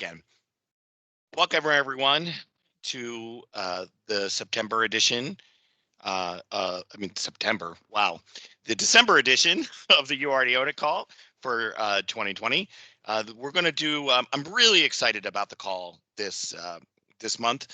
again. Welcome everyone to the September edition. September. Wow, the December edition of the You Already Own It call for 2020. We're going to do. I'm really excited about the call this month.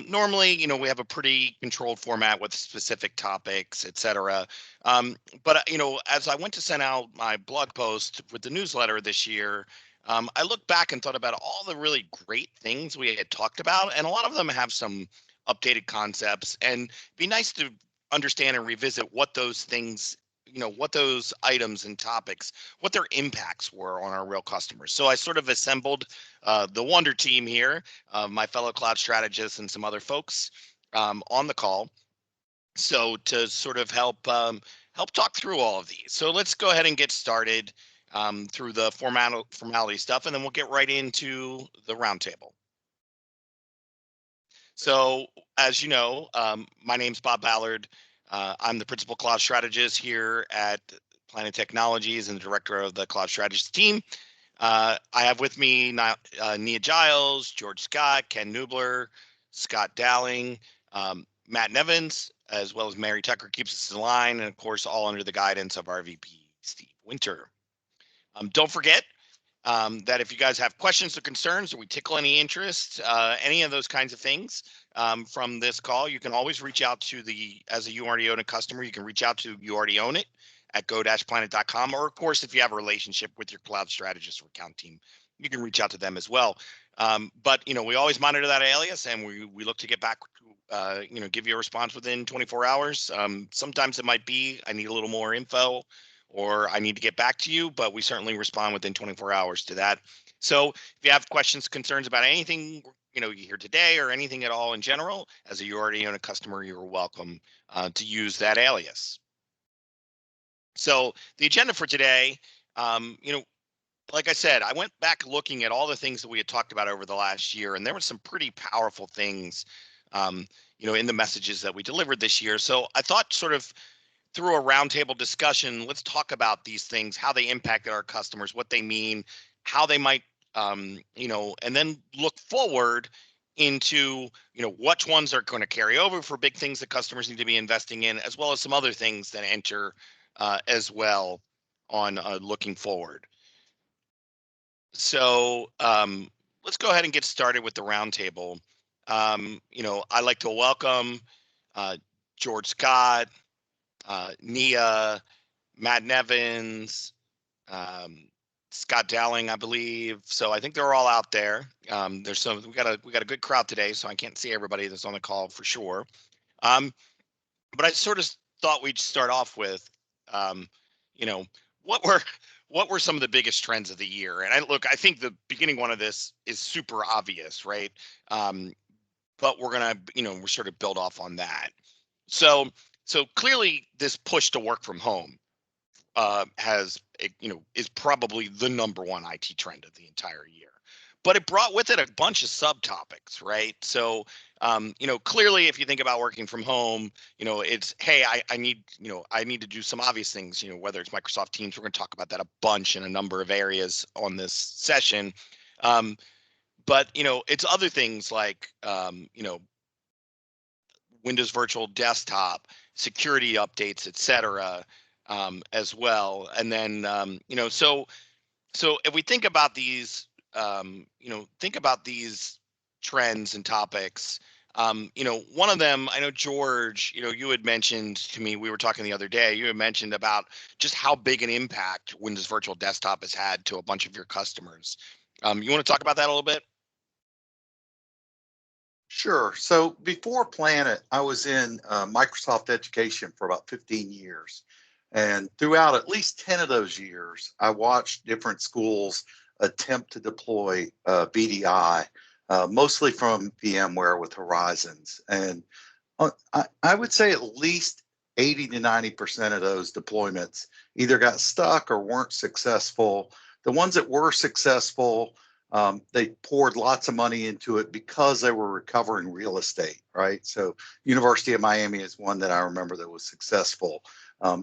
Normally, we have a pretty controlled format with specific topics, etc. But as I went to send out my blog post with the newsletter this year, I looked back and thought about all the really great things we had talked about, and a lot of them have some updated concepts. And it'd be nice to understand and revisit what those things, what those items and topics, what their impacts were on our real customers. So I sort of assembled the Wonder Team here, my fellow cloud strategists and some other folks on the call. So to sort of help talk through all of these. So let's go ahead and get started through the formality stuff, and then we'll get right into the roundtable. So as you know, my name's Bob Ballard. I'm the principal cloud strategist here at Planet Technologies and the director of the cloud strategist team. I have with me Nia Giles, George Scott, Ken Nubler, Scott Dowling, Matt Nevins, as well as Mary Tucker keeps us in line, and of course, all under the guidance of our VP, Steve Winter. Don't forget that if you guys have questions or concerns, or we tickle any interest, any of those kinds of things from this call, you can always reach out to as a You Already Own It customer, you can reach out to You Already Own It at go-planet.com. Or of course, if you have a relationship with your cloud strategist or account team, you can reach out to them as well. But we always monitor that alias, and we look to get back give you a response within 24 hours. Sometimes it might be, I need a little more info, or I need to get back to you, but we certainly respond within 24 hours to that. So if you have questions, concerns about anything, you hear today, or anything at all in general, as a You Already Own It customer, you're welcome to use that alias. So the agenda for today, like I said, I went back looking at all the things that we had talked about over the last year, and there were some pretty powerful things, in the messages that we delivered this year. So I thought, sort of through a roundtable discussion, let's talk about these things, how they impacted our customers, what they mean, how they might, and then look forward into, which ones are going to carry over for big things that customers need to be investing in, as well as some other things that enter as well on looking forward. So let's go ahead and get started with the roundtable. I'd like to welcome George Scott, Nia, Matt Nevins, Scott Dowling, I believe. So I think they're all out there. There's some. We got a good crowd today, so I can't see everybody that's on the call for sure. But I sort of thought we'd start off with, what were some of the biggest trends of the year? And I think the beginning one of this is super obvious, right? But we're gonna, we're sort of build off on that. So clearly, this push to work from home is probably the number one IT trend of the entire year. But it brought with it a bunch of subtopics, right? So, clearly, if you think about working from home, it's, hey, I need to do some obvious things, whether it's Microsoft Teams. We're going to talk about that a bunch in a number of areas on this session. But, it's other things like, Windows Virtual Desktop, security updates, etc., as well. And then, so if we think about these, trends and topics, one of them, I know, George, you had mentioned to me, we were talking the other day, you had mentioned about just how big an impact Windows Virtual Desktop has had to a bunch of your customers. You want to talk about that a little bit? Sure. So before Planet, I was in Microsoft Education for about 15 years. And throughout at least 10 of those years, I watched different schools attempt to deploy VDI, mostly from VMware with Horizons. And I would say at least 80 to 90% of those deployments either got stuck or weren't successful. The ones that were successful, they poured lots of money into it because they were recovering real estate, right? So University of Miami is one that I remember that was successful.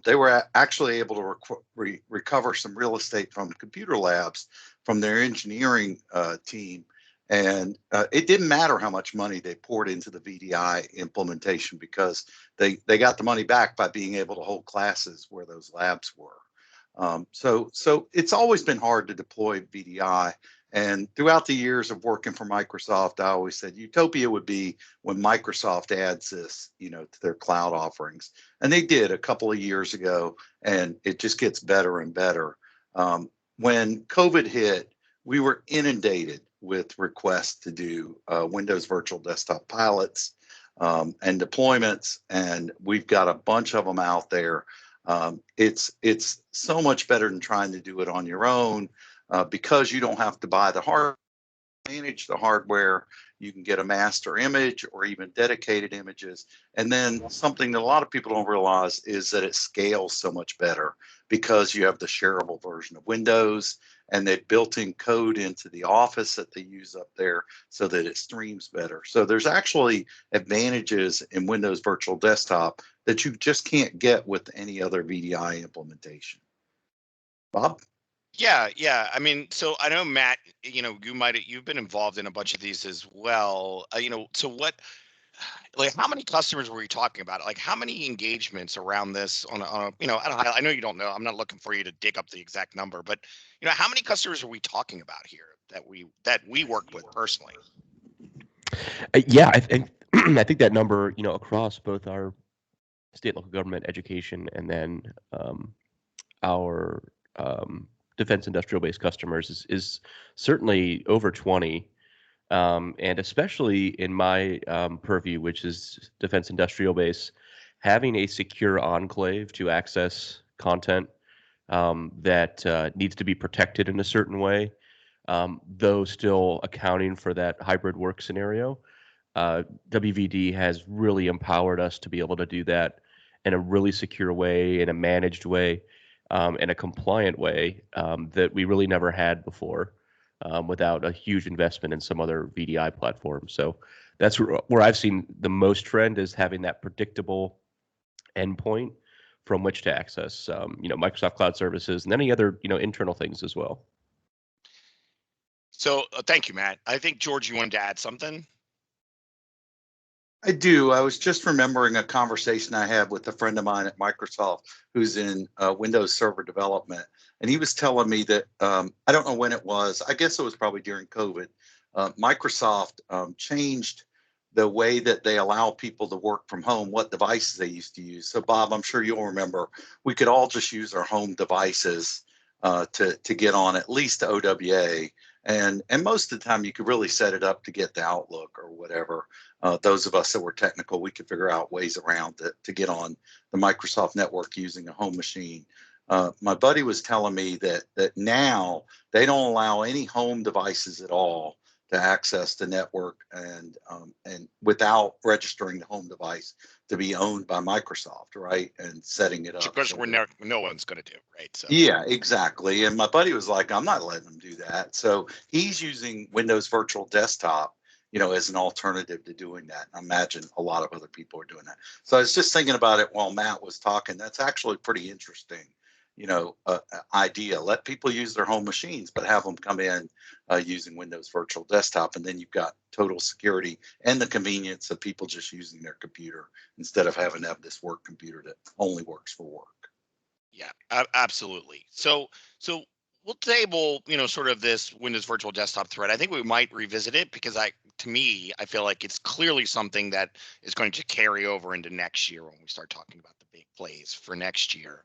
They were actually able to recover some real estate from computer labs from their engineering team And it didn't matter how much money they poured into the VDI implementation because they got the money back by being able to hold classes where those labs were. So it's always been hard to deploy VDI. And throughout the years of working for Microsoft, I always said utopia would be when Microsoft adds this, to their cloud offerings. And they did a couple of years ago, and it just gets better and better. When COVID hit, we were inundated with requests to do Windows Virtual Desktop pilots and deployments, and we've got a bunch of them out there. It's so much better than trying to do it on your own because you don't have to buy the hardware, manage the hardware. You can get a master image or even dedicated images. And then something that a lot of people don't realize is that it scales so much better because you have the shareable version of Windows and they've built in code into the office that they use up there so that it streams better. So there's actually advantages in Windows Virtual Desktop that you just can't get with any other VDI implementation. Bob? Yeah. I mean, so I know Matt, you've been involved in a bunch of these as well. So like how many customers were we talking about? Like how many engagements around this on a I know you don't know. I'm not looking for you to dig up the exact number, but how many customers are we talking about here that we worked with personally? Yeah, I think I think that number, across both our state, local government, education, and then our defense industrial based customers is certainly over 20. And especially in my purview, which is defense industrial base, having a secure enclave to access content that needs to be protected in a certain way, though still accounting for that hybrid work scenario. WVD has really empowered us to be able to do that in a really secure way, in a managed way, in a compliant way that we really never had before without a huge investment in some other VDI platform. So that's where I've seen the most trend is having that predictable endpoint from which to access, Microsoft Cloud Services and any other, internal things as well. So thank you, Matt. I think George, you wanted to add something. I do. I was just remembering a conversation I had with a friend of mine at Microsoft who's in Windows Server development. And he was telling me that, I don't know when it was, I guess it was probably during COVID, Microsoft changed the way that they allow people to work from home, what devices they used to use. So Bob, I'm sure you'll remember, we could all just use our home devices to get on at least OWA. And most of the time you could really set it up to get the Outlook or whatever. Those of us that were technical, we could figure out ways around to get on the Microsoft network using a home machine. My buddy was telling me that now they don't allow any home devices at all to access the network and without registering the home device to be owned by Microsoft, right? And setting it up. Of course, no one's going to do, right? So yeah, exactly. And my buddy was like, I'm not letting them do that. So he's using Windows Virtual Desktop, as an alternative to doing that. I imagine a lot of other people are doing that. So I was just thinking about it while Matt was talking. That's actually pretty interesting, idea. Let people use their home machines, but have them come in using Windows Virtual Desktop. And then you've got total security and the convenience of people just using their computer instead of having to have this work computer that only works for work. Yeah, absolutely. So we'll table, sort of this Windows Virtual Desktop thread. I think we might revisit it because I feel like it's clearly something that is going to carry over into next year when we start talking about the big plays for next year.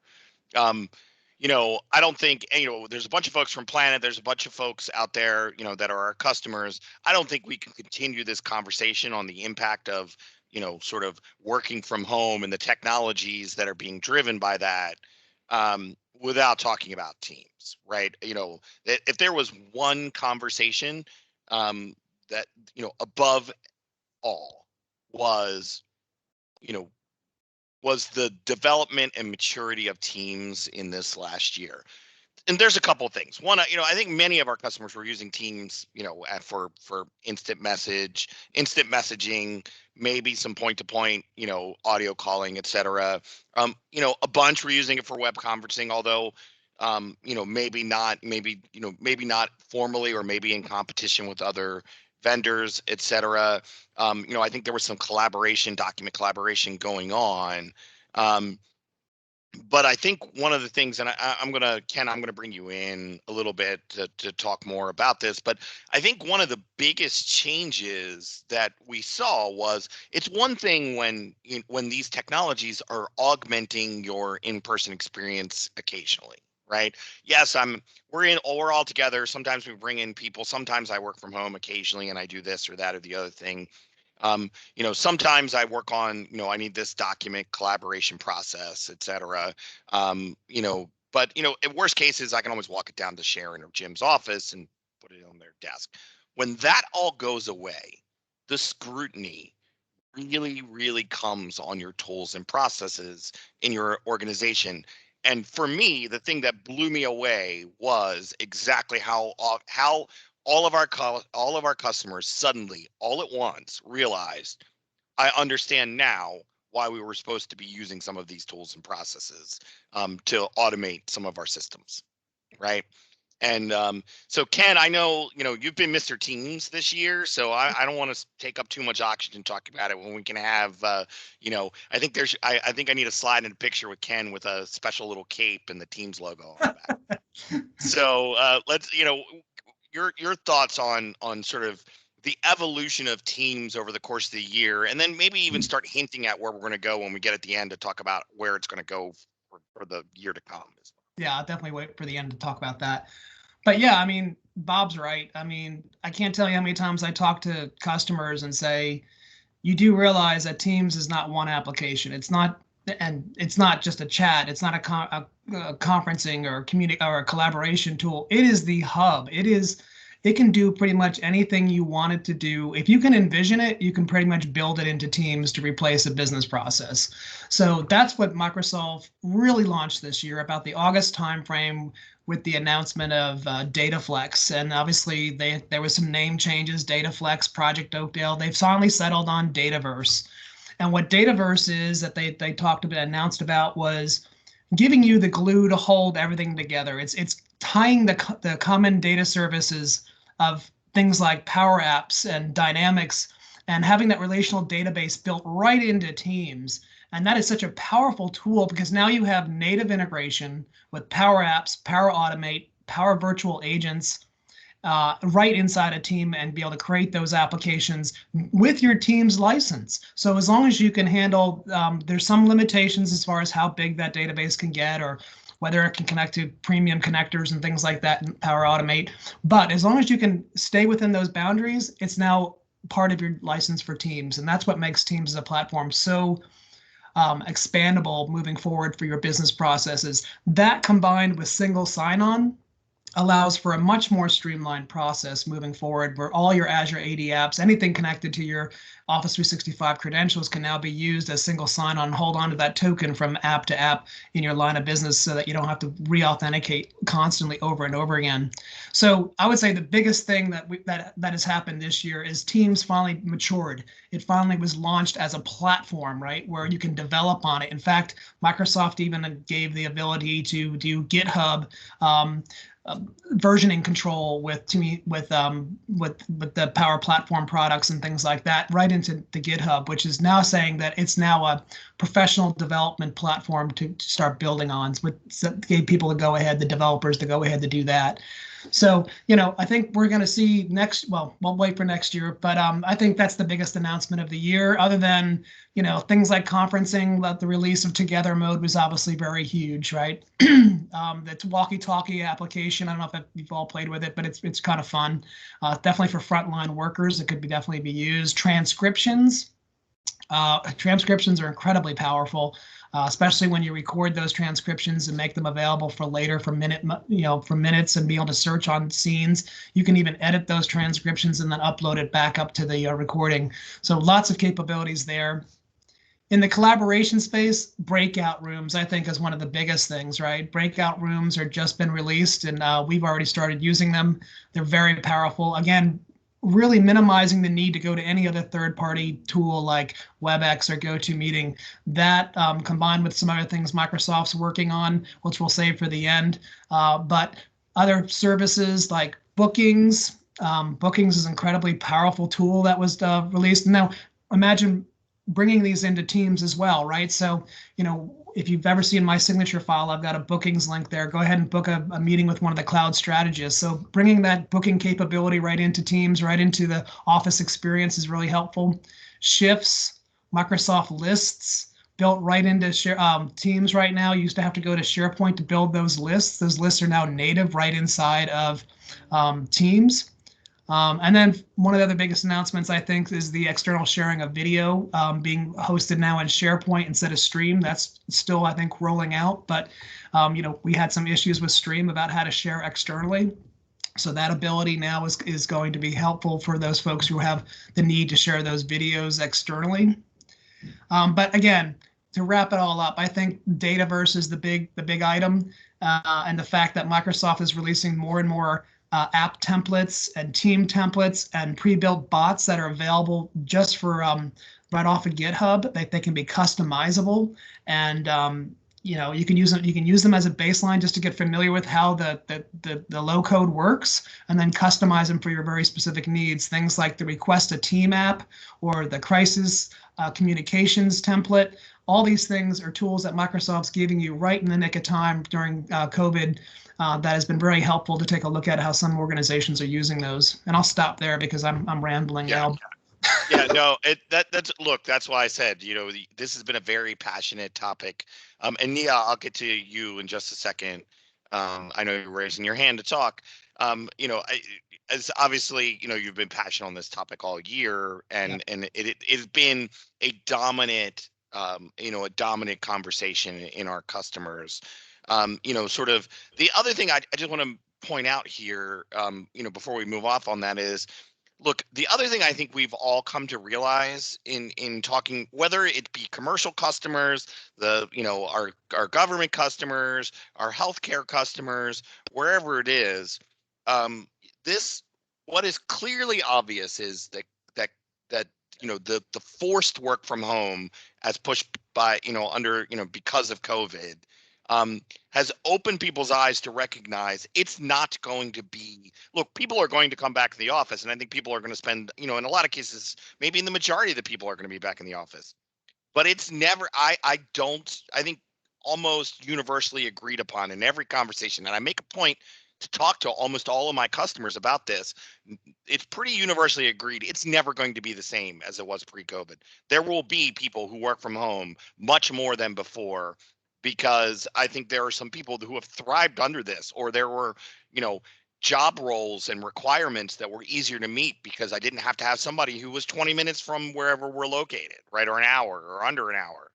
I don't think, there's a bunch of folks from Planet, there's a bunch of folks out there, that are our customers. I don't think we can continue this conversation on the impact of, sort of working from home and the technologies that are being driven by that without talking about Teams, right? If there was one conversation that, above all was, was the development and maturity of Teams in this last year. And there's a couple of things. One, I think many of our customers were using Teams, for instant messaging, maybe some point-to-point, audio calling, et cetera. A bunch were using it for web conferencing, although, maybe not formally or maybe in competition with other vendors, etc. I think there was some document collaboration going on. But I think one of the things, and Ken, I'm gonna bring you in a little bit to talk more about this, but I think one of the biggest changes that we saw was it's one thing when these technologies are augmenting your in-person experience occasionally, right? Yes, we're all together. Sometimes we bring in people. Sometimes I work from home occasionally, and I do this or that or the other thing. Sometimes I work on, I need this document collaboration process, et cetera. But in worst cases, I can always walk it down to Sharon or Jim's office and put it on their desk. When that all goes away, the scrutiny really, really comes on your tools and processes in your organization. And for me, the thing that blew me away was exactly how all of our customers suddenly, all at once, realized, I understand now why we were supposed to be using some of these tools and processes to automate some of our systems, right? And so, Ken, I know you've been Mr. Teams this year, so I don't want to take up too much oxygen talking about it when we can have, I think I think I need a slide in a picture with Ken with a special little cape and the Teams logo on the back. So let's, your thoughts on sort of the evolution of Teams over the course of the year, and then maybe even start hinting at where we're going to go when we get at the end to talk about where it's going to go for the year to come. Yeah, I'll definitely wait for the end to talk about that. But yeah, I mean, Bob's right. I mean, I can't tell you how many times I talk to customers and say, you do realize that Teams is not one application. It's not, and it's not just a chat. It's not a conferencing or a collaboration tool. It is the hub. It can do pretty much anything you want it to do. If you can envision it, you can pretty much build it into Teams to replace a business process. So that's what Microsoft really launched this year, about the August timeframe, with the announcement of DataFlex. And obviously there was some name changes, DataFlex, Project Oakdale. They've finally settled on Dataverse. And what Dataverse is that they announced about was giving you the glue to hold everything together. It's tying the common data services of things like Power Apps and Dynamics and having that relational database built right into Teams. And that is such a powerful tool because now you have native integration with Power Apps, Power Automate, Power Virtual Agents right inside a team and be able to create those applications with your Teams license. So as long as you can handle, there's some limitations as far as how big that database can get or whether it can connect to premium connectors and things like that in Power Automate. But as long as you can stay within those boundaries, it's now part of your license for Teams. And that's what makes Teams as a platform so expandable moving forward for your business processes. That combined with single sign-on allows for a much more streamlined process moving forward, where all your Azure AD apps, anything connected to your Office 365 credentials, can now be used as single sign-on. Hold on to that token from app to app in your line of business so that you don't have to re-authenticate constantly over and over again. So I would say the biggest thing that has happened this year is Teams finally matured. It finally was launched as a platform, right, where you can develop on it. In fact, Microsoft even gave the ability to do GitHub versioning control with the Power Platform products and things like that right into the GitHub, which is now saying that it's now a professional development platform to start building on. So it gave people the developers to go ahead to do that. So, I think we're going to see we'll wait for next year, but I think that's the biggest announcement of the year, other than, things like conferencing. The release of Together Mode was obviously very huge, right? That's walkie-talkie application. I don't know if you've all played with it, but it's kind of fun. Definitely for frontline workers, it could definitely be used. Transcriptions are incredibly powerful. Especially when you record those transcriptions and make them available for later for minutes and be able to search on scenes. You can even edit those transcriptions and then upload it back up to the recording. So lots of capabilities there. In the collaboration space, breakout rooms, I think, is one of the biggest things, right? Breakout rooms are just been released and we've already started using them. They're very powerful. Again, really minimizing the need to go to any other third-party tool like WebEx or GoToMeeting. That combined with some other things Microsoft's working on, which we'll save for the end. But other services like bookings, Bookings is an incredibly powerful tool that was released. Now, imagine bringing these into Teams as well, right? So, if you've ever seen my signature file, I've got a bookings link there. Go ahead and book a meeting with one of the cloud strategists. So bringing that booking capability right into Teams, right into the Office experience is really helpful. Shifts, Microsoft lists, built right into Teams right now. You used to have to go to SharePoint to build those lists. Those lists are now native right inside of Teams. And then one of the other biggest announcements, I think, is the external sharing of video being hosted now in SharePoint instead of Stream. That's still, I think, rolling out. But, we had some issues with Stream about how to share externally. So that ability now is going to be helpful for those folks who have the need to share those videos externally. But again, to wrap it all up, I think Dataverse is the big item, and the fact that Microsoft is releasing more and more app templates and team templates and pre-built bots that are available just for right off of GitHub. They can be customizable, and you can use them. You can use them as a baseline just to get familiar with how the low code works, and then customize them for your very specific needs. Things like the request a team app or the crisis communications template. All these things are tools that Microsoft's giving you right in the nick of time during COVID. That has been very helpful to take a look at how some organizations are using those. And I'll stop there because I'm rambling now. Yeah, no, that's why I said, this has been a very passionate topic. And Nia, I'll get to you in just a second. I know you're raising your hand to talk. As obviously, you've been passionate on this topic all year, and it's been a dominant, a dominant conversation in our customers. Sort of the other thing I just want to point out here, before we move off on that is, look, the other thing I think we've all come to realize in talking, whether it be commercial customers, our government customers, our healthcare customers, wherever it is, what is clearly obvious is that the forced work from home as pushed by because of COVID, has opened people's eyes to recognize it's not going to be, look, people are going to come back to the office, and I think people are going to spend, in a lot of cases, maybe in the majority of the people are going to be back in the office. But it's never, I think almost universally agreed upon in every conversation, and I make a point to talk to almost all of my customers about this. It's pretty universally agreed it's never going to be the same as it was pre-COVID. There will be people who work from home much more than before, because I think there are some people who have thrived under this, or there were, job roles and requirements that were easier to meet because I didn't have to have somebody who was 20 minutes from wherever we're located, right? Or an hour or under an hour.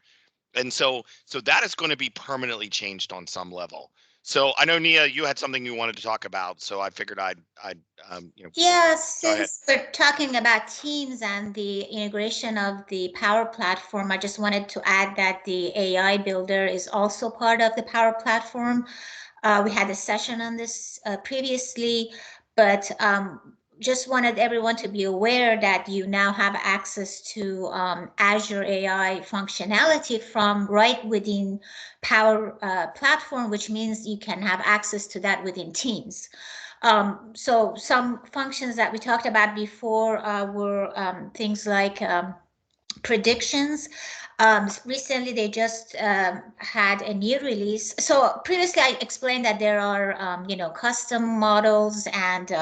And so that is going to be permanently changed on some level. So I know, Nia, you had something you wanted to talk about, so I figured I'd Yeah, since we're talking about Teams and the integration of the Power Platform, I just wanted to add that the AI Builder is also part of the Power Platform. We had a session on this previously, but just wanted everyone to be aware that you now have access to Azure AI functionality from right within Power Platform, which means you can have access to that within Teams. So some functions that we talked about before were things like predictions. Recently, they just had a new release. So previously, I explained that there are, custom models and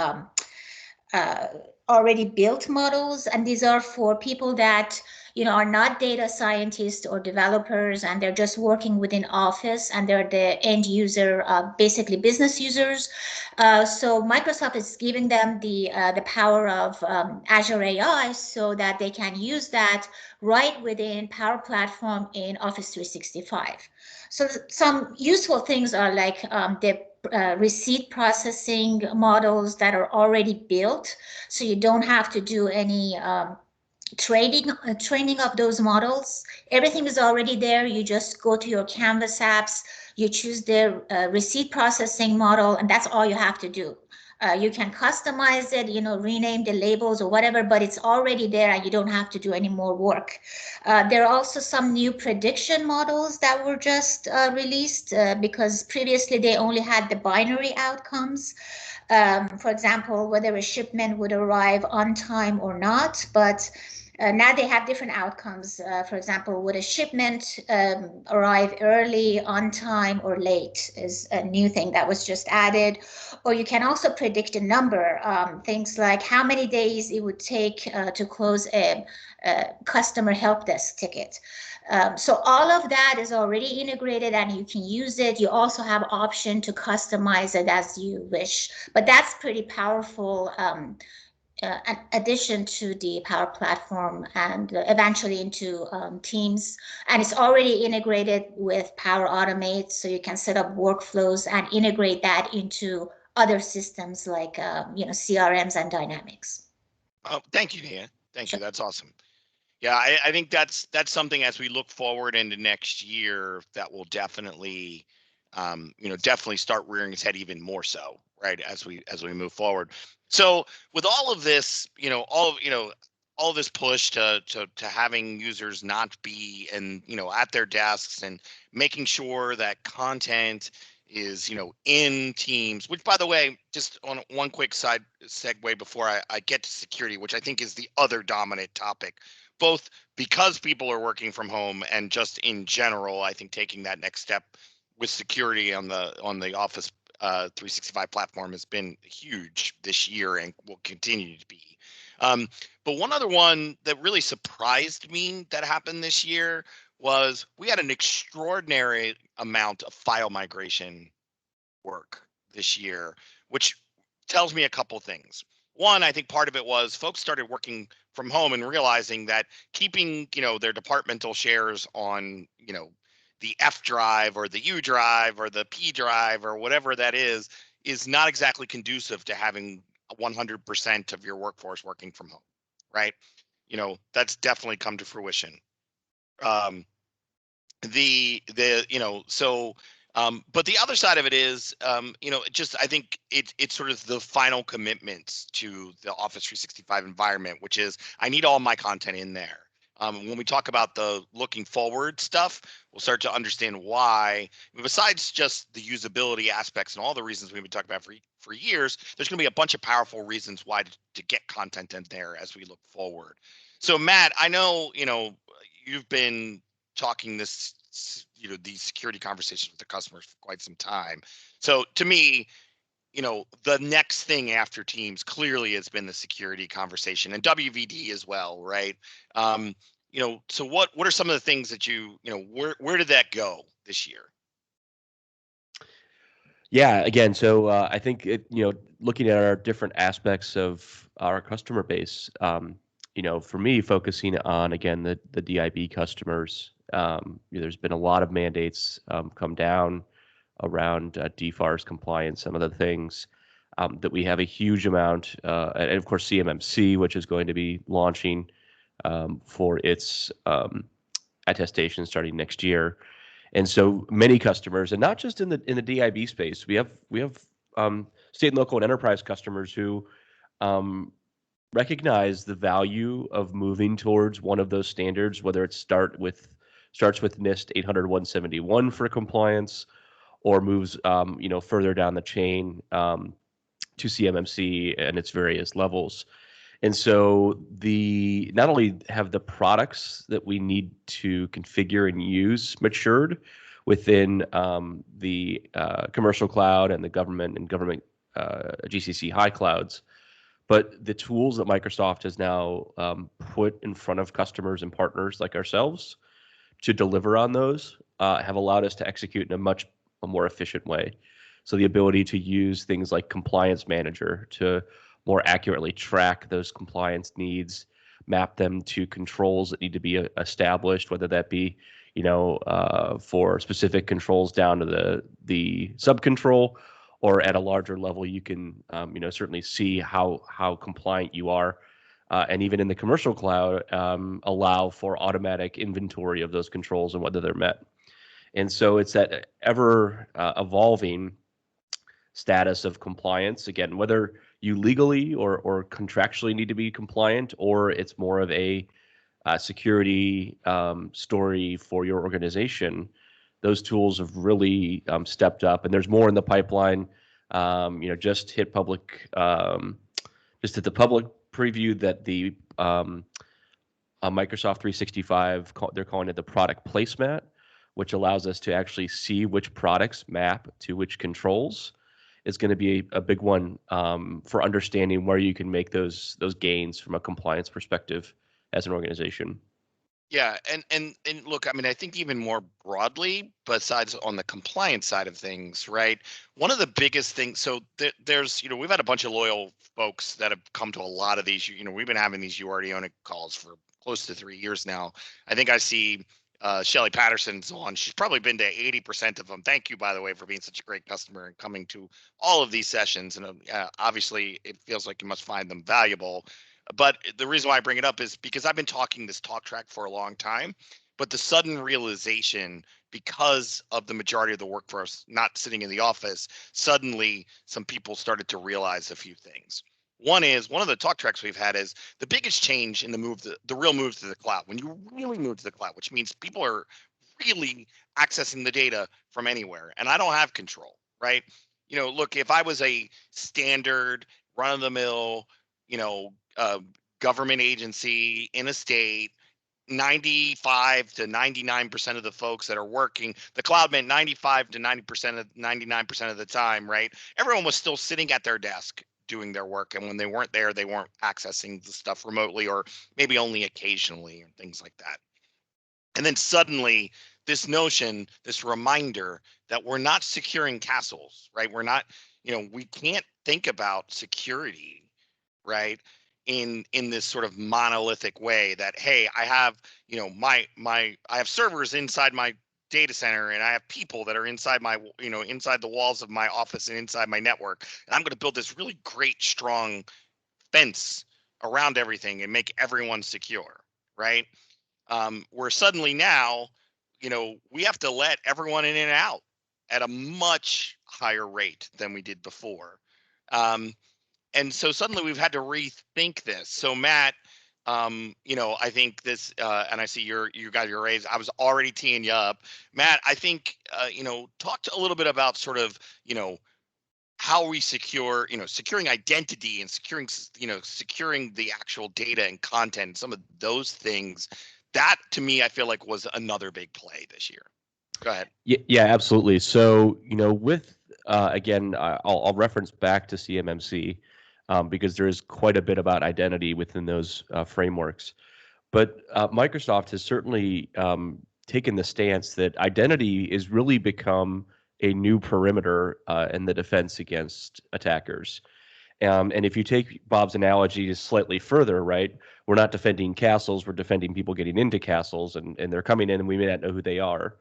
already built models, and these are for people that are not data scientists or developers, and they're just working within Office, and they're the end user, basically business users. So Microsoft is giving them the power of Azure AI so that they can use that right within Power Platform in Office 365. So some useful things are like the receipt processing models that are already built, so you don't have to do any training of those models. Everything is already there. You just go to your Canvas apps, you choose the receipt processing model, and that's all you have to do. You can customize it, rename the labels or whatever, but it's already there and you don't have to do any more work. There are also some new prediction models that were just released because previously they only had the binary outcomes. For example, whether a shipment would arrive on time or not, but now they have different outcomes. For example, would a shipment arrive early, on time, or late is a new thing that was just added. Or you can also predict a number, things like how many days it would take to close a customer help desk ticket. So all of that is already integrated and you can use it. You also have option to customize it as you wish, but that's pretty powerful an addition to the Power Platform and eventually into Teams. And it's already integrated with Power Automate, so you can set up workflows and integrate that into other systems like CRMs and Dynamics. Oh, thank you, Nia. Thank you. That's awesome. Yeah, I think that's something as we look forward into next year that will definitely, definitely start rearing its head even more so, right, as we move forward. So with all of this, all this push to having users not be at their desks and making sure that content is in Teams, which by the way, just on one quick side segue before I get to security, which I think is the other dominant topic, both because people are working from home and just in general, I think taking that next step with security on the Office 365 platform has been huge this year and will continue to be. But one other one that really surprised me that happened this year was we had an extraordinary amount of file migration work this year, which tells me a couple things. One, I think part of it was folks started working from home and realizing that keeping, their departmental shares on, the F drive or the U drive or the P drive or whatever that is not exactly conducive to having 100% of your workforce working from home, right? That's definitely come to fruition. But the other side of it is, I think it's sort of the final commitments to the Office 365 environment, which is I need all my content in there. When we talk about the looking forward stuff, we'll start to understand why, besides just the usability aspects and all the reasons we've been talking about for years, there's going to be a bunch of powerful reasons why to get content in there as we look forward. So Matt, I know, you've been talking these security conversations with the customers for quite some time. So to me, the next thing after Teams clearly has been the security conversation and WVD as well, right? So what are some of the things that where did that go this year? Yeah, again, so I think looking at our different aspects of our customer base, for me, focusing on again the DIB customers, there's been a lot of mandates come down around DFARS compliance, some of the things that we have a huge amount, and of course CMMC, which is going to be launching for its attestation starting next year. And so many customers, and not just in the DIB space, we have state and local and enterprise customers who recognize the value of moving towards one of those standards, whether it starts with NIST 800-171 for compliance, or moves further down the chain to CMMC and its various levels. And so not only have the products that we need to configure and use matured within the commercial cloud and the government GCC high clouds, but the tools that Microsoft has now put in front of customers and partners like ourselves to deliver on those have allowed us to execute in a more efficient way. So the ability to use things like Compliance Manager to more accurately track those compliance needs, map them to controls that need to be established, whether that be, for specific controls down to the sub-control, or at a larger level, you can, certainly see how compliant you are. And even in the commercial cloud, allow for automatic inventory of those controls and whether they're met. And so it's that ever evolving status of compliance, again, whether you legally or contractually need to be compliant, or it's more of a security story for your organization. Those tools have really stepped up, and there's more in the pipeline Just hit public, just hit the public preview that the Microsoft 365, they're calling it the product placemat, which allows us to actually see which products map to which controls. Is going to be a big one for understanding where you can make those gains from a compliance perspective as an organization. Yeah, and look, I mean, I think even more broadly, besides on the compliance side of things, right? One of the biggest things, so there's, we've had a bunch of loyal folks that have come to a lot of these. We've been having these You Already Own It calls for close to 3 years now. I think I see Shelly Patterson's on. She's probably been to 80% of them. Thank you, by the way, for being such a great customer and coming to all of these sessions. And obviously, it feels like you must find them valuable. But the reason why I bring it up is because I've been talking this talk track for a long time, but the sudden realization, because of the majority of the workforce not sitting in the office, suddenly some people started to realize a few things. One of the talk tracks we've had is the biggest change in the real move to the cloud. When you really move to the cloud, which means people are really accessing the data from anywhere, and I don't have control, right? Look, if I was a standard run-of-the-mill, government agency in a state, 95 to 99% of the folks that are working, the cloud meant 95 to 99% of the time, right? Everyone was still sitting at their desk doing their work, and when they weren't there, they weren't accessing the stuff remotely, or maybe only occasionally, and things like that. And then suddenly this notion, this reminder that we're not securing castles, right? We're not, we can't think about security, right, in this sort of monolithic way that, hey, I have, I have servers inside my data center, and I have people that are inside my, inside the walls of my office and inside my network, and I'm going to build this really great, strong fence around everything and make everyone secure, right? Where suddenly now, we have to let everyone in and out at a much higher rate than we did before. And so suddenly we've had to rethink this. So Matt, I think this, and I see you got your raise. I was already teeing you up, Matt. I think, talk a little bit about sort of, how we secure, securing identity and securing the actual data and content. Some of those things that, to me, I feel like was another big play this year. Go ahead. Yeah, absolutely. So, with again, I'll reference back to CMMC. Because there is quite a bit about identity within those frameworks. But Microsoft has certainly taken the stance that identity is really become a new perimeter in the defense against attackers. And if you take Bob's analogy slightly further, right, we're not defending castles, we're defending people getting into castles, and they're coming in and we may not know who they are.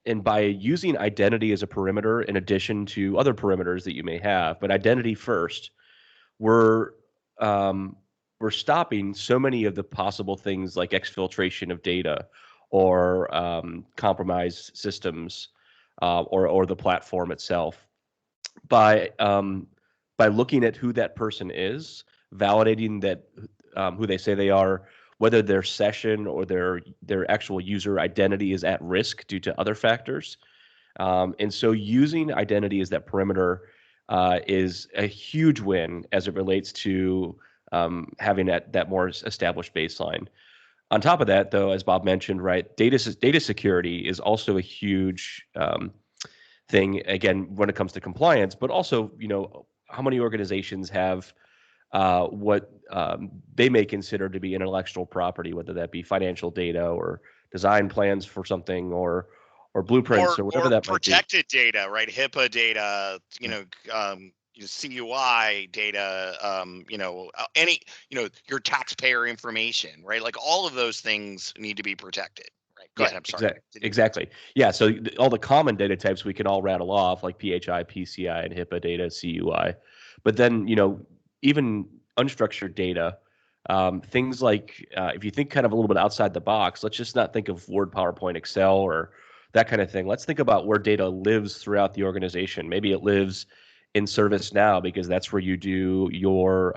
And by using identity as a perimeter, in addition to other perimeters that you may have, but identity first, we're stopping so many of the possible things like exfiltration of data, or compromised systems, or the platform itself, by looking at who that person is, validating that who they say they are, whether their session or their actual user identity is at risk due to other factors. And so using identity as that perimeter is a huge win as it relates to having that more established baseline. On top of that, though, as Bob mentioned, right, data security is also a huge thing, again, when it comes to compliance, but also, how many organizations have what they may consider to be intellectual property, whether that be financial data or design plans for something, or blueprints, or whatever that might be. Protected data, right? HIPAA data, CUI data, any, your taxpayer information, right? Like all of those things need to be protected. Right. Go ahead. I'm sorry. Exactly. Yeah. So all the common data types we can all rattle off, like PHI, PCI, and HIPAA data, CUI. But then, even unstructured data, things like, if you think kind of a little bit outside the box, let's just not think of Word, PowerPoint, Excel, or that kind of thing. Let's think about where data lives throughout the organization. Maybe it lives in ServiceNow because that's where you do your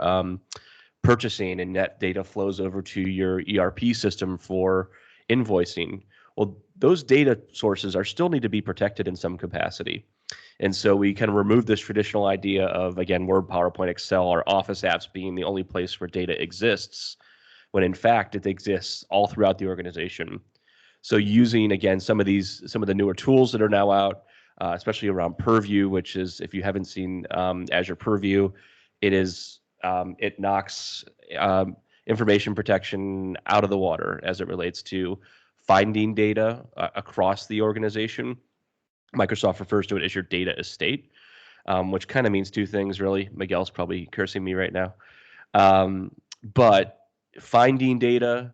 purchasing, and that data flows over to your ERP system for invoicing. Well, those data sources still need to be protected in some capacity. And so we kind of removed this traditional idea of, again, Word, PowerPoint, Excel, our Office apps being the only place where data exists, when in fact it exists all throughout the organization. So using, again, some of the newer tools that are now out, especially around Purview, which is, if you haven't seen Azure Purview, it knocks information protection out of the water as it relates to finding data across the organization. Microsoft refers to it as your data estate, which kind of means two things, really. Miguel's probably cursing me right now. But finding data,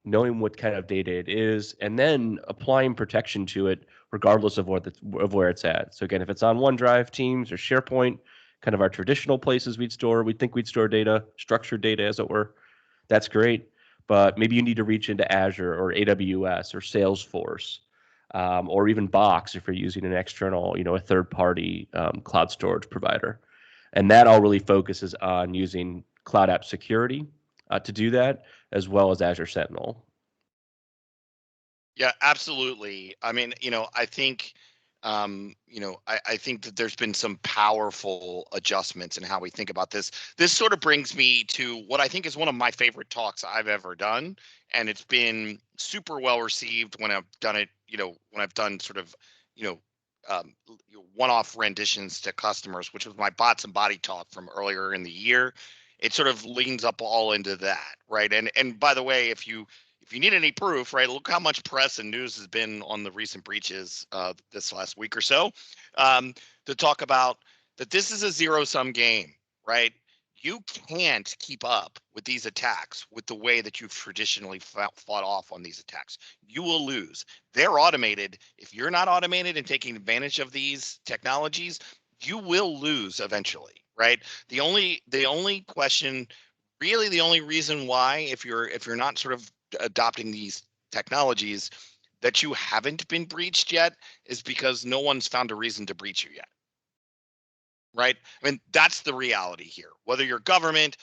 knowing what kind of data it is, and then applying protection to it regardless of where it's at. So again, if it's on OneDrive, Teams, or SharePoint, kind of our traditional places we'd think we'd store data, structured data as it were, that's great. But maybe you need to reach into Azure or AWS or Salesforce, or even Box if you're using an external, a third-party cloud storage provider. And that all really focuses on using cloud app security to do that, as well as Azure Sentinel. Yeah, absolutely. I mean, I think, I think that there's been some powerful adjustments in how we think about this. This sort of brings me to what I think is one of my favorite talks I've ever done, and it's been super well received when I've done it. When I've done sort of, um, one-off renditions to customers, which was my bots and body talk from earlier in the year. It sort of leans up all into that, right? And by the way, if you need any proof, right, look how much press and news has been on the recent breaches this last week or so, to talk about that this is a zero-sum game, right? You can't keep up with these attacks with the way that you've traditionally fought off on these attacks. You will lose. They're automated. If you're not automated and taking advantage of these technologies, you will lose eventually, right? The only question, really the only reason why, if you're not sort of adopting these technologies, that you haven't been breached yet, is because no one's found a reason to breach you yet. Right? I mean, that's the reality here. Whether you're government,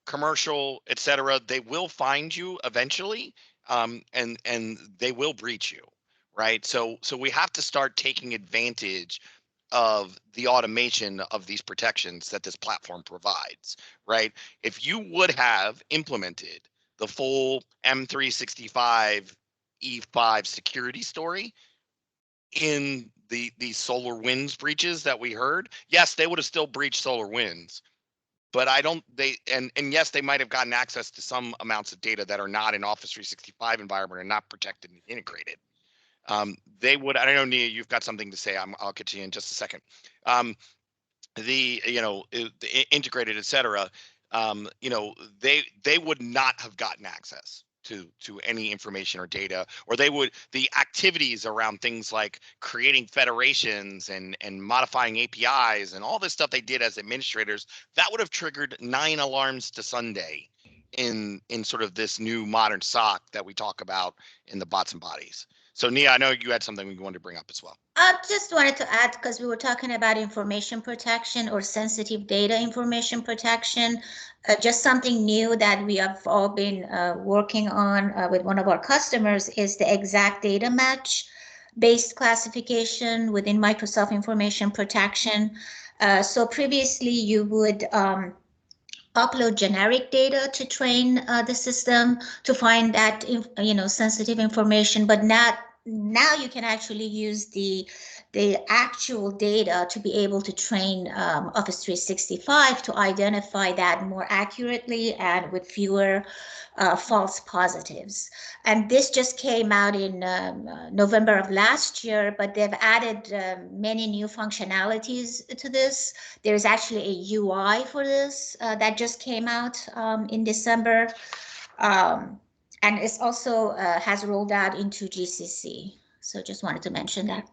commercial, et cetera, they will find you eventually, and they will breach you, right? So we have to start taking advantage of the automation of these protections that this platform provides, right? If you would have implemented the full M365 E5 security story in these SolarWinds breaches that we heard, yes, they would have still breached SolarWinds, but and yes, they might have gotten access to some amounts of data that are not in Office 365 environment and not protected and integrated. They would. I don't know, Nia, you've got something to say. I'll get to you in just a second. The integrated, et cetera. They would not have gotten access to any information or data, or the activities around things like creating federations and modifying APIs and all this stuff they did as administrators, that would have triggered 9 alarms to Sunday in sort of this new modern SOC that we talk about in the bots and bodies. So Nia, I know you had something you wanted to bring up as well. I just wanted to add, because we were talking about information protection or sensitive data information protection, just something new that we have all been working on with one of our customers is the exact data match based classification within Microsoft Information Protection. So previously you would upload generic data to train the system to find that sensitive information, but now you can actually use the actual data to be able to train Office 365 to identify that more accurately and with fewer false positives. And this just came out in November of last year, but they've added many new functionalities to this. There's actually a UI for this that just came out in December. And it's also has rolled out into GCC. So just wanted to mention that.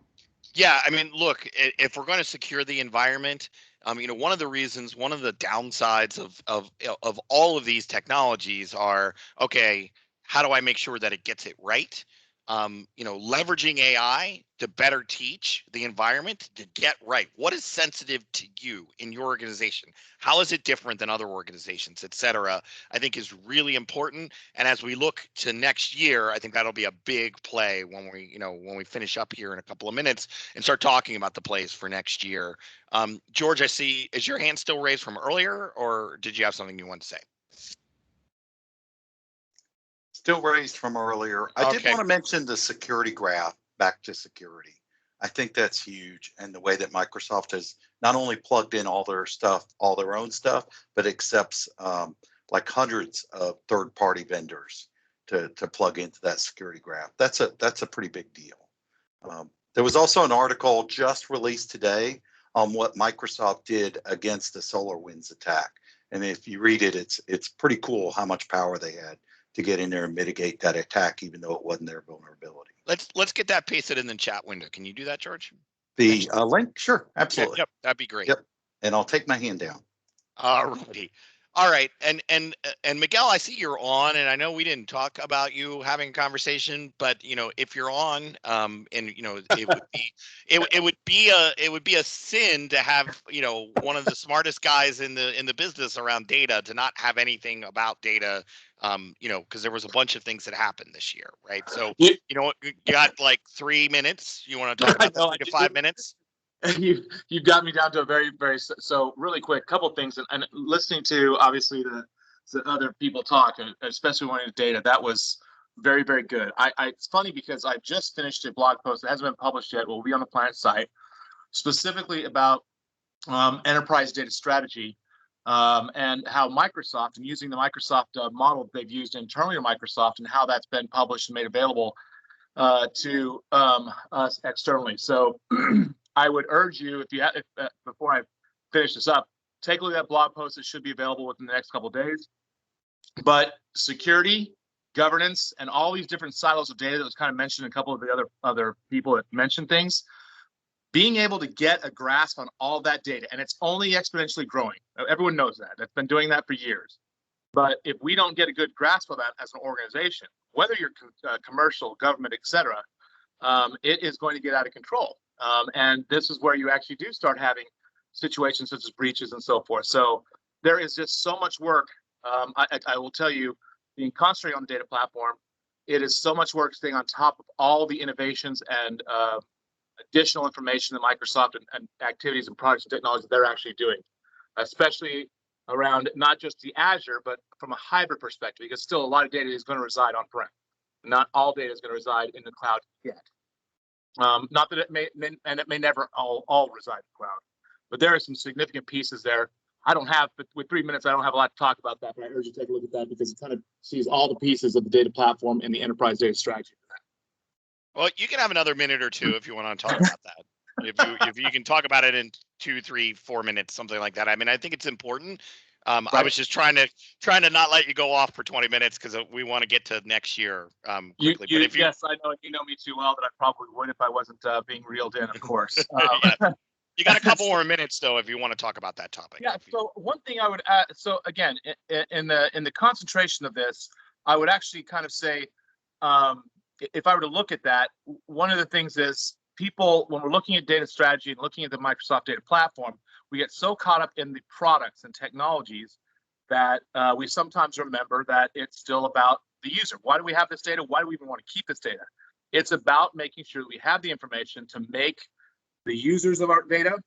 Yeah, I mean, look, if we're going to secure the environment, one of the downsides of all of these technologies are, okay, how do I make sure that it gets it right? leveraging AI to better teach the environment to get right. What is sensitive to you in your organization? How is it different than other organizations, et cetera? I think is really important. And as we look to next year, I think that'll be a big play when we finish up here in a couple of minutes and start talking about the plays for next year. George, I see, is your hand still raised from earlier, or did you have something you want to say? Still raised from earlier. I did Okay. want to mention the security graph, back to security. I think that's huge. And the way that Microsoft has not only plugged in all their stuff, all their own stuff, but accepts like hundreds of third-party vendors to plug into that security graph. That's a pretty big deal. There was also an article just released today on what Microsoft did against the SolarWinds attack. And if you read it, it's pretty cool how much power they had to get in there and mitigate that attack, even though it wasn't their vulnerability. Let's get that pasted in the chat window. Can you do that, George? The link? Sure, absolutely. Yep, that'd be great. Yep, and I'll take my hand down. All righty. All right, and Miguel, I see you're on, and I know we didn't talk about you having a conversation, but if you're on, and it would be a sin to have one of the smartest guys in the business around data to not have anything about data, because there was a bunch of things that happened this year, right? So you got like 3 minutes. You want to talk about the 3 to 5 minutes? You got me down to a very, very, so really quick, couple of things, and listening to obviously the other people talk, especially when it's data, that was very, very good. It's funny because I just finished a blog post that hasn't been published yet. Will be on the Planet site, specifically about enterprise data strategy and how Microsoft, and using the Microsoft model they've used internally to Microsoft, and how that's been published and made available to us externally. So I would urge you, if before I finish this up, take a look at that blog post. It should be available within the next couple of days. But security, governance, and all these different silos of data that was kind of mentioned, a couple of the other people that mentioned things, being able to get a grasp on all that data, and it's only exponentially growing. Everyone knows that. That's been doing that for years. But if we don't get a good grasp of that as an organization, whether you're commercial, government, et cetera, it is going to get out of control. And this is where you actually do start having situations such as breaches and so forth. So there is just so much work. I will tell you, being concentrated on the data platform, it is so much work staying on top of all the innovations and additional information that Microsoft and activities and products and technologies they're actually doing, especially around not just the Azure, but from a hybrid perspective, because still a lot of data is going to reside on-prem. Not all data is going to reside in the cloud yet. Not that it may never all reside in the cloud, but there are some significant pieces there. But with 3 minutes, I don't have a lot to talk about that, but I urge you to take a look at that because it kind of sees all the pieces of the data platform and the enterprise data strategy for that. Well, you can have another minute or two if you want to talk about that. If you can talk about it in 2, 3, 4 minutes, something like that. I mean, I think it's important. Right. I was just trying to not let you go off for 20 minutes because we want to get to next year quickly. Yes, I know you know me too well that I probably would if I wasn't being reeled in, of course. Yeah. You got a couple more minutes though if you want to talk about that topic. Yeah. So one thing I would add. So again, in the concentration of this, I would actually kind of say, if I were to look at that, one of the things is people, when we're looking at data strategy and looking at the Microsoft data platform, we get so caught up in the products and technologies that we sometimes remember that it's still about the user. Why do we have this data? Why do we even want to keep this data? It's about making sure we have the information to make the users of our data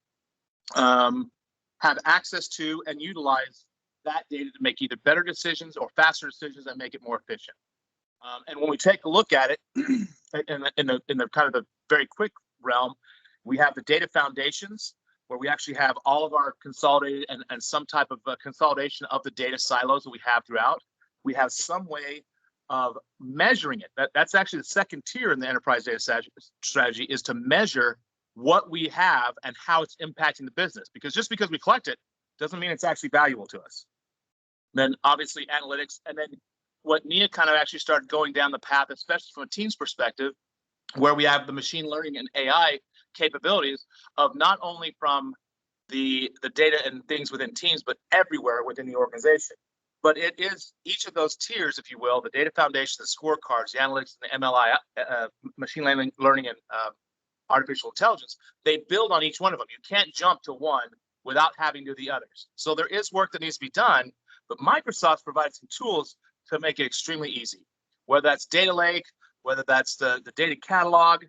have access to and utilize that data to make either better decisions or faster decisions and make it more efficient. And when we take a look at it in the kind of the very quick realm, we have the data foundations where we actually have all of our consolidated and some type of consolidation of the data silos that we have throughout. We have some way of measuring it. That's actually the second tier in the enterprise data strategy is to measure what we have and how it's impacting the business. Because just because we collect it doesn't mean it's actually valuable to us. Then obviously analytics, and then what Nia kind of actually started going down the path, especially from a team's perspective, where we have the machine learning and AI capabilities of not only from the data and things within teams, but everywhere within the organization. but it is each of those tiers, if you will, the data foundation, the scorecards, the analytics, and the MLI, machine learning and artificial intelligence. They build on each one of them. You can't jump to one without having to do the others. So there is work that needs to be done, but Microsoft provides some tools to make it extremely easy, whether that's data lake, whether that's the data catalog,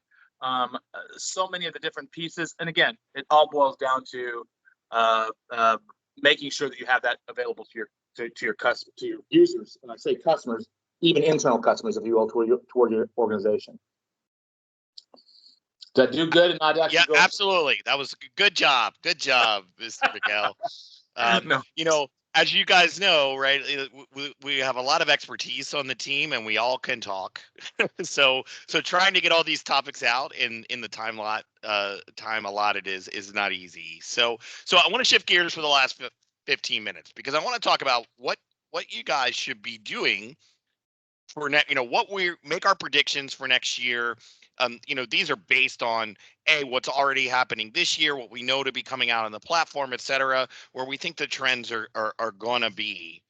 so many of the different pieces. And again, it all boils down to making sure that you have that available to your users. And I say customers, even internal customers, if you will, toward your organization. Did I do good and not actually? Yeah, absolutely. That was good job. Good job, Mr. Miguel. No. You know, as you guys know, right, we have a lot of expertise on the team, and we all can talk. so trying to get all these topics out in the time allotted is not easy. So I want to shift gears for the last 15 minutes, because I want to talk about what you guys should be doing for what we make our predictions for next year. These are based on what's already happening this year, what we know to be coming out on the platform, et cetera, where we think the trends are going to be.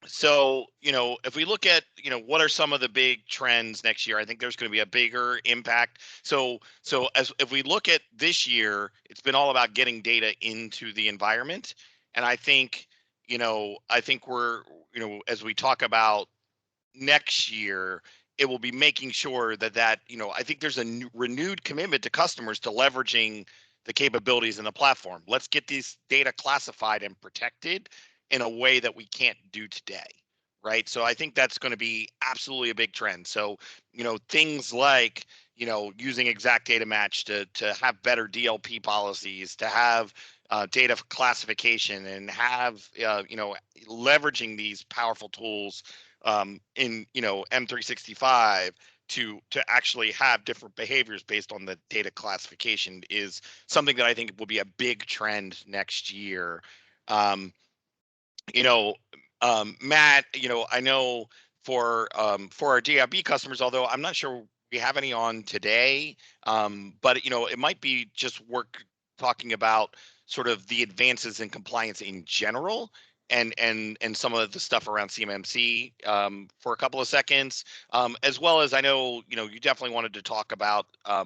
So, if we look at, what are some of the big trends next year, I think there's going to be a bigger impact. So if we look at this year, it's been all about getting data into the environment. And I think we're, as we talk about next year, it will be making sure that I think there's a renewed commitment to customers to leveraging the capabilities in the platform. Let's get these data classified and protected in a way that we can't do today, right? So I think that's going to be absolutely a big trend. So, things like, using exact data match to have better DLP policies, to have data classification, and have, leveraging these powerful tools in M365 to actually have different behaviors based on the data classification is something that I think will be a big trend next year. Matt, I know for our DIB customers, although I'm not sure we have any on today, but it might be just work talking about sort of the advances in compliance in general, and some of the stuff around CMMC for a couple of seconds, as well as I know you definitely wanted to talk about a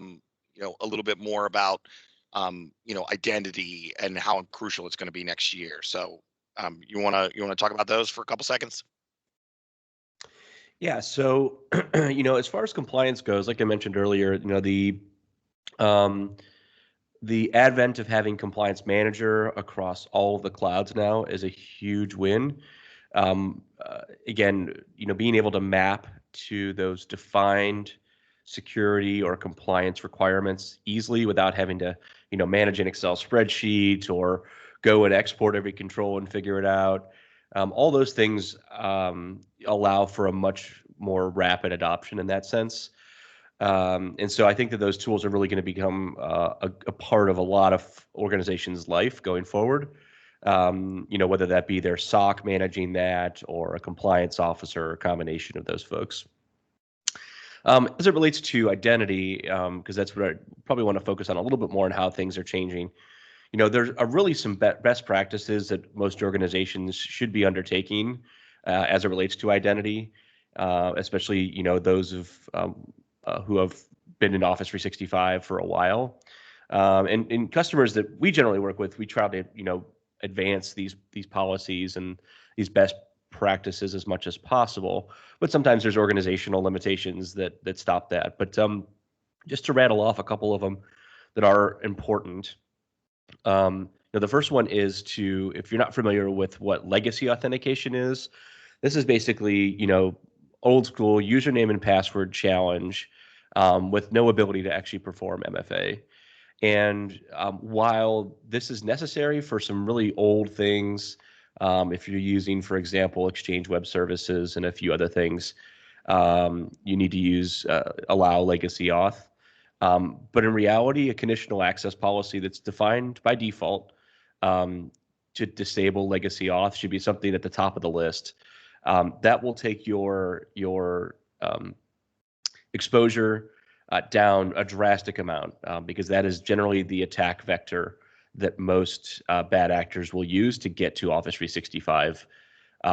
little bit more about identity and how crucial it's going to be next year. So you want to talk about those for a couple seconds? Yeah. So, as far as compliance goes, like I mentioned earlier, the advent of having Compliance Manager across all of the clouds now is a huge win. Again, being able to map to those defined security or compliance requirements easily without having to, manage an Excel spreadsheet or go and export every control and figure it out. All those things allow for a much more rapid adoption in that sense. And so I think that those tools are really going to become a part of a lot of organizations' life going forward. Whether that be their SOC managing that or a compliance officer or a combination of those folks. As it relates to identity, because that's what I probably want to focus on a little bit more on how things are changing. There's really some best practices that most organizations should be undertaking as it relates to identity, especially those who have been in Office 365 for a while. And customers that we generally work with, we try to advance these policies and these best practices as much as possible. But sometimes there's organizational limitations that stop that. But just to rattle off a couple of them that are important. The first one is if you're not familiar with what legacy authentication is, this is basically, old school username and password challenge with no ability to actually perform MFA. And while this is necessary for some really old things, if you're using, for example, Exchange Web Services and a few other things, you need to use allow legacy auth. But in reality, a conditional access policy that's defined by default to disable legacy auth should be something at the top of the list. That will take your exposure down a drastic amount because that is generally the attack vector that most bad actors will use to get to Office 365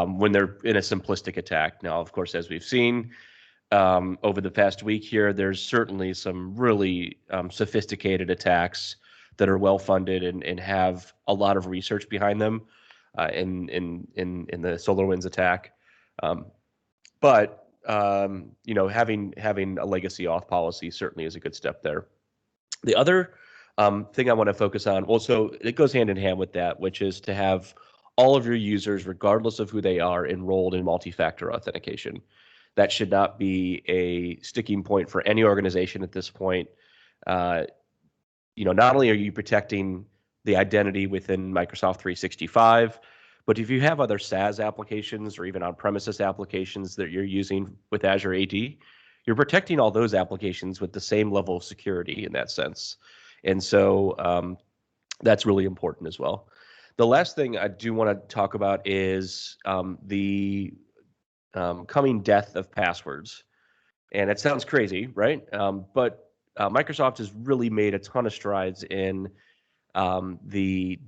when they're in a simplistic attack. Now, of course, as we've seen over the past week here, there's certainly some really sophisticated attacks that are well funded and have a lot of research behind them in the SolarWinds attack. But having a legacy auth policy certainly is a good step there. The other thing I want to focus on, well, so it goes hand in hand with that, which is to have all of your users, regardless of who they are, enrolled in multi-factor authentication. That should not be a sticking point for any organization at this point. Not only are you protecting the identity within Microsoft 365, but if you have other SaaS applications or even on-premises applications that you're using with Azure AD, you're protecting all those applications with the same level of security in that sense. And so that's really important as well. The last thing I do want to talk about is the coming death of passwords. And it sounds crazy, right? But Microsoft has really made a ton of strides in the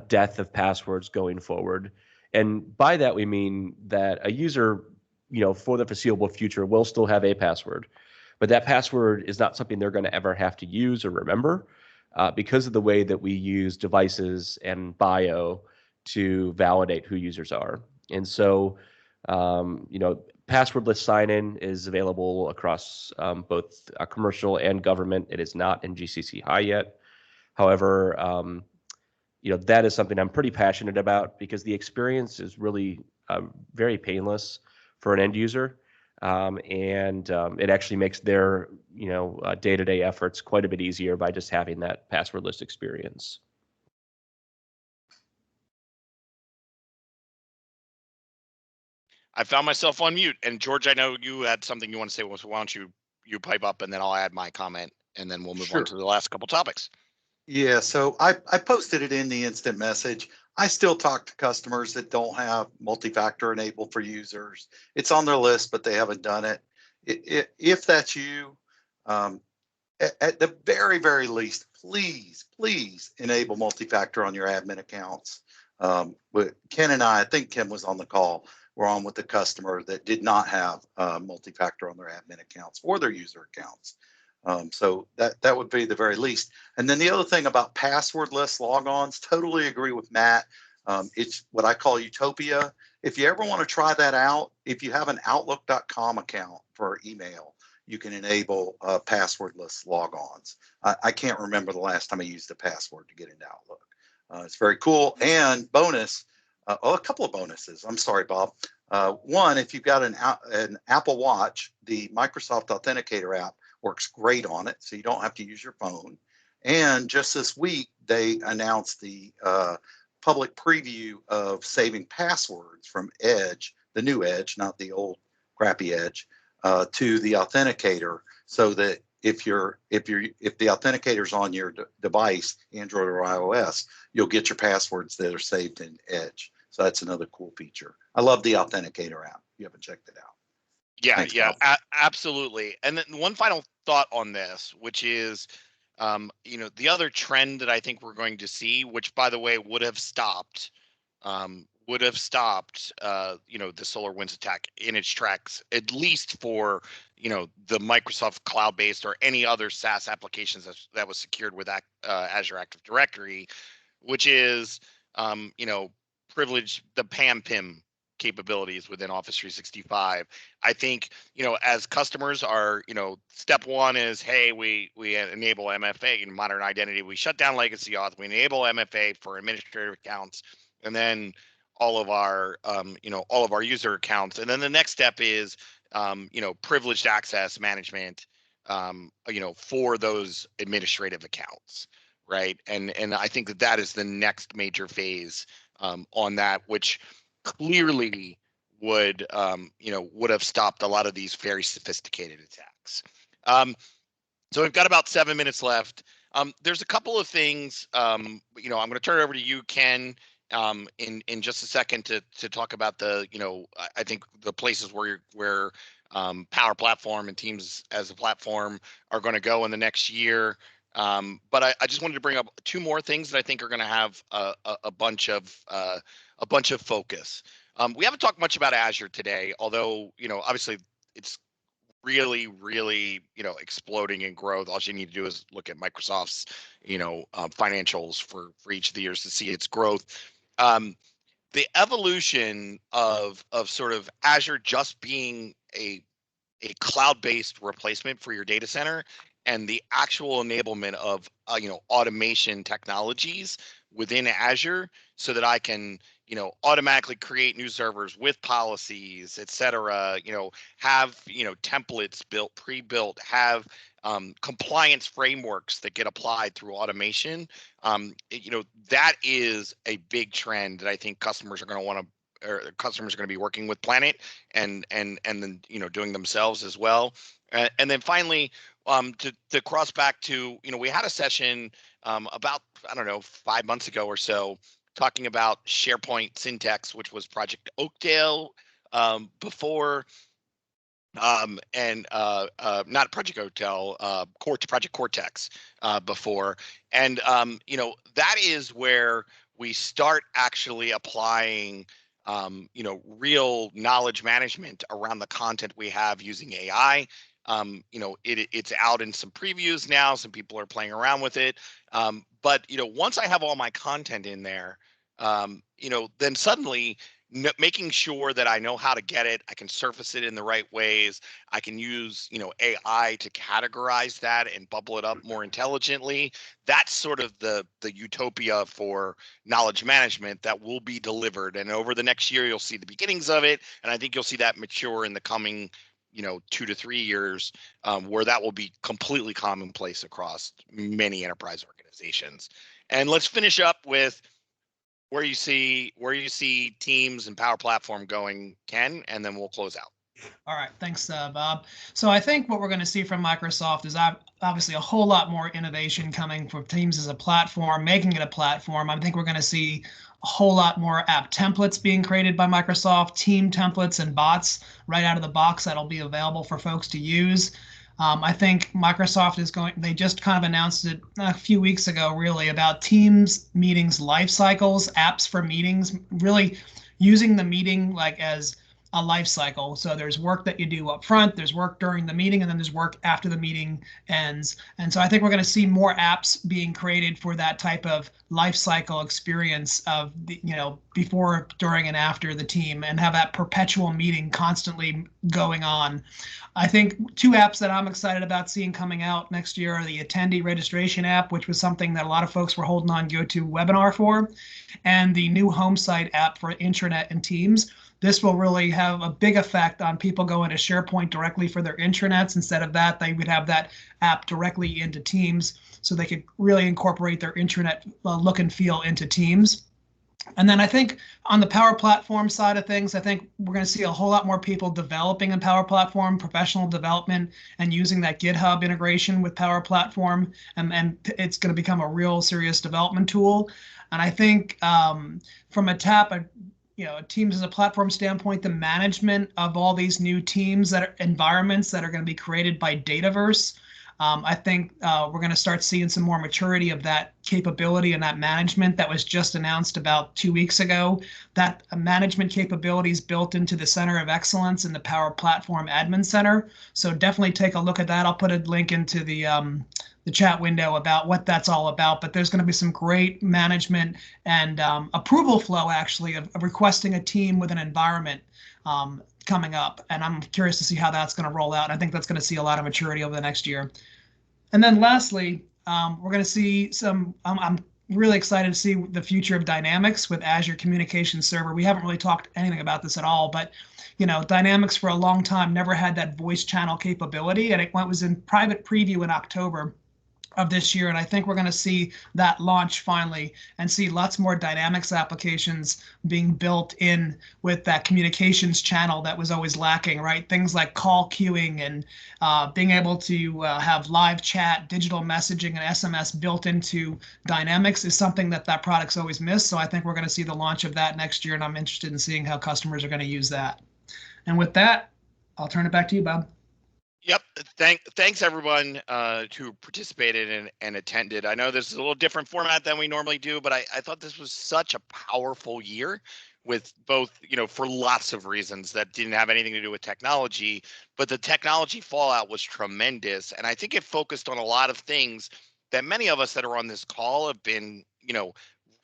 death of passwords going forward. And by that, we mean that a user, for the foreseeable future will still have a password, but that password is not something they're going to ever have to use or remember because of the way that we use devices and bio to validate who users are. And so, passwordless sign-in is available across both commercial and government. It is not in GCC High yet. However, that is something I'm pretty passionate about because the experience is really very painless for an end user. And it actually makes their, day-to-day efforts quite a bit easier by just having that passwordless experience. I found myself on mute. And George, I know you had something you want to say. So why don't you pipe up and then I'll add my comment and then we'll move on to the last couple topics. Yeah, so I posted it in the instant message. I still talk to customers that don't have multi-factor enabled for users. It's on their list, but they haven't done it. If that's you, at the very, very least, please enable multi-factor on your admin accounts. But Ken and I think Ken was on the call, we're on with the customer that did not have multi-factor on their admin accounts or their user accounts. So that would be the very least. And then the other thing about passwordless logons, totally agree with Matt. It's what I call utopia. If you ever want to try that out, if you have an Outlook.com account for email, you can enable passwordless logons. I can't remember the last time I used a password to get into Outlook. It's very cool. And bonus, a couple of bonuses. I'm sorry, Bob. One, if you've got an Apple Watch, the Microsoft Authenticator app works great on it, so you don't have to use your phone. And just this week, they announced the public preview of saving passwords from Edge, the new Edge, not the old crappy Edge, to the Authenticator, so that if the Authenticator's on your device, Android or iOS, you'll get your passwords that are saved in Edge. So that's another cool feature. I love the Authenticator app. You haven't checked it out. Yeah, Thanks, yeah, absolutely. And then one final thought on this, which is, the other trend that I think we're going to see, which by the way would have stopped, the SolarWinds attack in its tracks, at least for, the Microsoft cloud-based or any other SaaS applications that was secured with Azure Active Directory, which is, privilege the PAM-PIM capabilities within Office 365. I think, as customers are, step one is, hey, we enable MFA in modern identity. We shut down legacy auth. We enable MFA for administrative accounts, and then all of our, user accounts. And then the next step is, privileged access management, for those administrative accounts, right? And I think that is the next major phase on that, which clearly would have stopped a lot of these very sophisticated attacks. So we've got about 7 minutes left. There's a couple of things. I'm going to turn it over to you, Ken, in just a second to talk about the I think the places where Power Platform and Teams as a platform are going to go in the next year. But I just wanted to bring up two more things that I think are going to have a bunch of focus. We haven't talked much about Azure today, although obviously it's really exploding in growth. All you need to do is look at Microsoft's financials for each of the years to see its growth. The evolution of sort of Azure just being a cloud-based replacement for your data center, and the actual enablement of automation technologies within Azure, so that I can automatically create new servers with policies, etc. Have templates built, pre-built, have compliance frameworks that get applied through automation. That is a big trend that I think customers are going to want to, or customers are going to be working with Planet and then doing themselves as well. And then finally, to cross back to we had a session about, I don't know, 5 months ago or so, talking about SharePoint Syntax, which was Project Oakdale before, and not Project Oakdale, Project Cortex before, and that is where we start actually applying real knowledge management around the content we have using AI. It's out in some previews now. Some people are playing around with it. But once I have all my content in there, then suddenly making sure that I know how to get it, I can surface it in the right ways. I can use AI to categorize that and bubble it up more intelligently. That's sort of the utopia for knowledge management that will be delivered. And over the next year, you'll see the beginnings of it. And I think you'll see that mature in the coming 2 to 3 years, where that will be completely commonplace across many enterprise organizations. And let's finish up with where you see Teams and Power Platform going, Ken, and then we'll close out. All right, thanks, Bob. So I think what we're going to see from Microsoft is obviously a whole lot more innovation coming from Teams as a platform, making it a platform. I think we're going to see a whole lot more app templates being created by Microsoft, team templates and bots right out of the box that'll be available for folks to use. I think Microsoft they just kind of announced it a few weeks ago, really, about Teams meetings life cycles, apps for meetings, really using the meeting like as a life cycle. So there's work that you do up front, there's work during the meeting, and then there's work after the meeting ends. And so I think we're going to see more apps being created for that type of life cycle experience of before, during, and after the team, and have that perpetual meeting constantly going on. I think 2 apps that I'm excited about seeing coming out next year are the attendee registration app, which was something that a lot of folks were holding on GoToWebinar for, and the new home site app for intranet and Teams. This will really have a big effect on people going to SharePoint directly for their intranets. Instead of that, they would have that app directly into Teams, so they could really incorporate their intranet look and feel into Teams. And then I think on the Power Platform side of things, I think we're going to see a whole lot more people developing in Power Platform, professional development, and using that GitHub integration with Power Platform. And it's going to become a real serious development tool. And I think from a Teams as a platform standpoint, the management of all these new teams environments that are going to be created by Dataverse, I think we're going to start seeing some more maturity of that capability and that management that was just announced about 2 weeks ago. That management capability is built into the Center of Excellence in the Power Platform Admin Center. So definitely take a look at that. I'll put a link into the chat window about what that's all about. But there's going to be some great management and approval flow, actually, of requesting a team with an environment coming up, and I'm curious to see how that's going to roll out. I think that's going to see a lot of maturity over the next year. And then lastly, we're going to see I'm really excited to see the future of Dynamics with Azure Communications Server. We haven't really talked anything about this at all, but Dynamics for a long time never had that voice channel capability, and it was in private preview in October of this year, and I think we're going to see that launch finally and see lots more Dynamics applications being built in with that communications channel that was always lacking, right? Things like call queuing and being able to have live chat, digital messaging, and SMS built into Dynamics is something that product's always missed. So I think we're going to see the launch of that next year, and I'm interested in seeing how customers are going to use that. And with that, I'll turn it back to you, Bob. Yep. Thanks everyone who participated and attended. I know this is a little different format than we normally do, but I thought this was such a powerful year with both, for lots of reasons that didn't have anything to do with technology, but the technology fallout was tremendous. And I think it focused on a lot of things that many of us that are on this call have been,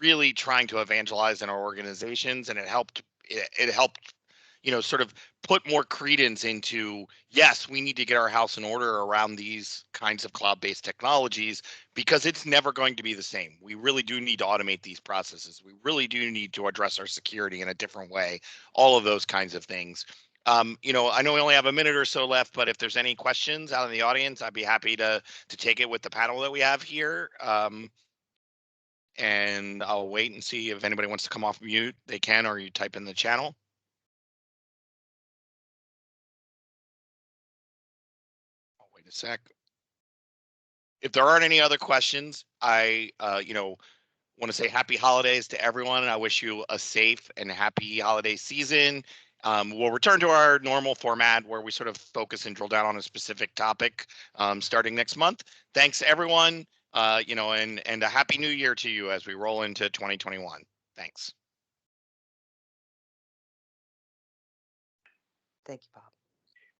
really trying to evangelize in our organizations. And it helped sort of put more credence into, yes, we need to get our house in order around these kinds of cloud-based technologies because it's never going to be the same. We really do need to automate these processes. We really do need to address our security in a different way, all of those kinds of things. I know we only have a minute or so left, but if there's any questions out in the audience, I'd be happy to take it with the panel that we have here. And I'll wait and see if anybody wants to come off mute. They can, or you type in the channel. Wait a sec. If there aren't any other questions, I want to say happy holidays to everyone. And I wish you a safe and happy holiday season. We'll return to our normal format where we sort of focus and drill down on a specific topic starting next month. Thanks everyone, and a happy new year to you as we roll into 2021. Thanks. Thank you, Bob.